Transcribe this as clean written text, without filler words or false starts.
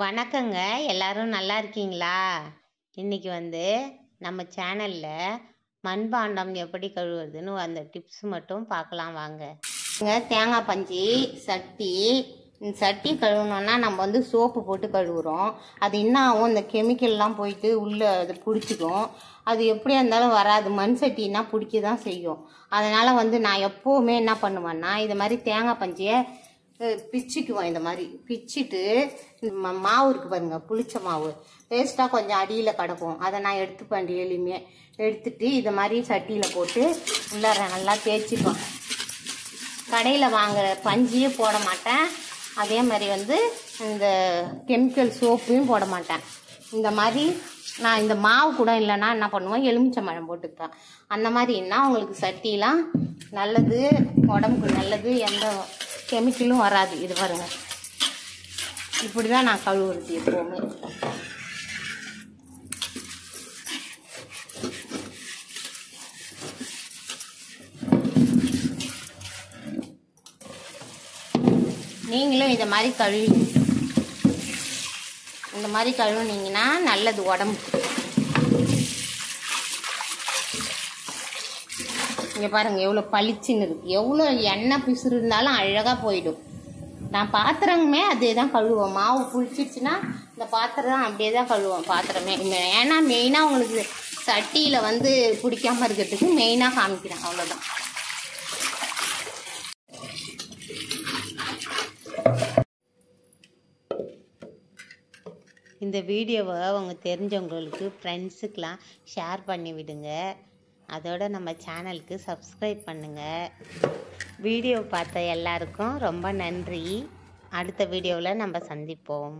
வணக்கங்க. எல்லாரும் நல்லா இருக்கீங்களா? இன்னைக்கு நம்ம சேனல்ல மண்பாண்டம் எப்படி கழுவுறதுன்னு அந்த டிப்ஸ் மட்டும் பார்க்கலாம் வாங்க. தேங்காய் பஞ்சு சட்டி, இந்த சட்டி கழுவணும்னா நம்ம சோப்பு போட்டு கழுவுறோம். அது என்ன ஆகும், இந்த கெமிக்கல்லாம் போயிட்டு உள்ளே அது பிடிச்சிக்கும். அது எப்படியா இருந்தாலும் வராது. மண் சட்டின்னா பிடிக்க தான் செய்யும். அதனால் நான் எப்போவுமே என்ன பண்ணுவேன்னா, இது மாதிரி தேங்காய் பஞ்சையை பிச்சுக்குவோம். இந்த மாதிரி பிச்சுட்டு மாவு இருக்கு பாருங்க, புளிச்ச மாவு வேஸ்ட்டாக கொஞ்சம் அடியில் கிடக்கும். அதை நான் எடுத்துப்பேன். டெய்லியுமே எடுத்துட்டு இதை மாதிரி சட்டியில் போட்டு உள்ளார நல்லா தேய்ச்சிப்பேன். கடையில் வாங்குற பஞ்சியே போட மாட்டேன். அதே மாதிரி இந்த கெமிக்கல் சோப்பையும் போட மாட்டேன். இந்த மாதிரி நான் இந்த மாவு கூட இல்லைன்னா என்ன பண்ணுவேன், எலுமிச்சம்பழம் போட்டுப்பேன். அந்த மாதிரின்னா உங்களுக்கு சட்டிலாம் நல்லது, உடம்புக்கு நல்லது, எந்த கெமிக்கலும் வராது. இது பாருங்க, இப்படி தான் நான் கழுவுறது எப்போவுமே. நீங்களும் இந்த மாதிரி கழுவுனீங்கன்னா நல்லது உடம்புக்கு. இங்கே பாருங்க எவ்வளோ பளிச்சுன்னு இருக்கு. எவ்வளோ எண்ணெய் பிசுறு இருந்தாலும் அழகாக போயிடும். நான் பாத்திரமே அதே தான் கழுவோம். மாவு புளிச்சிடுச்சுன்னா இந்த பாத்திரம் அப்படியே தான் கழுவோம் பாத்திரமே. ஏன்னா மெயினாக உங்களுக்கு சட்டியில் பிடிக்காம இருக்கிறதுக்கு மெயினாக காமிக்கிறேன், அவ்வளோதான். இந்த வீடியோவை அவங்க தெரிஞ்சவங்களுக்கு, ஃப்ரெண்ட்ஸுக்கெலாம் ஷேர் பண்ணி விடுங்க. அதோட நம்ம சேனலுக்கு சப்ஸ்கிரைப் பண்ணுங்கள். வீடியோ பார்த்த எல்லாருக்கும் ரொம்ப நன்றி. அடுத்த வீடியோவில் நம்ம சந்திப்போம்.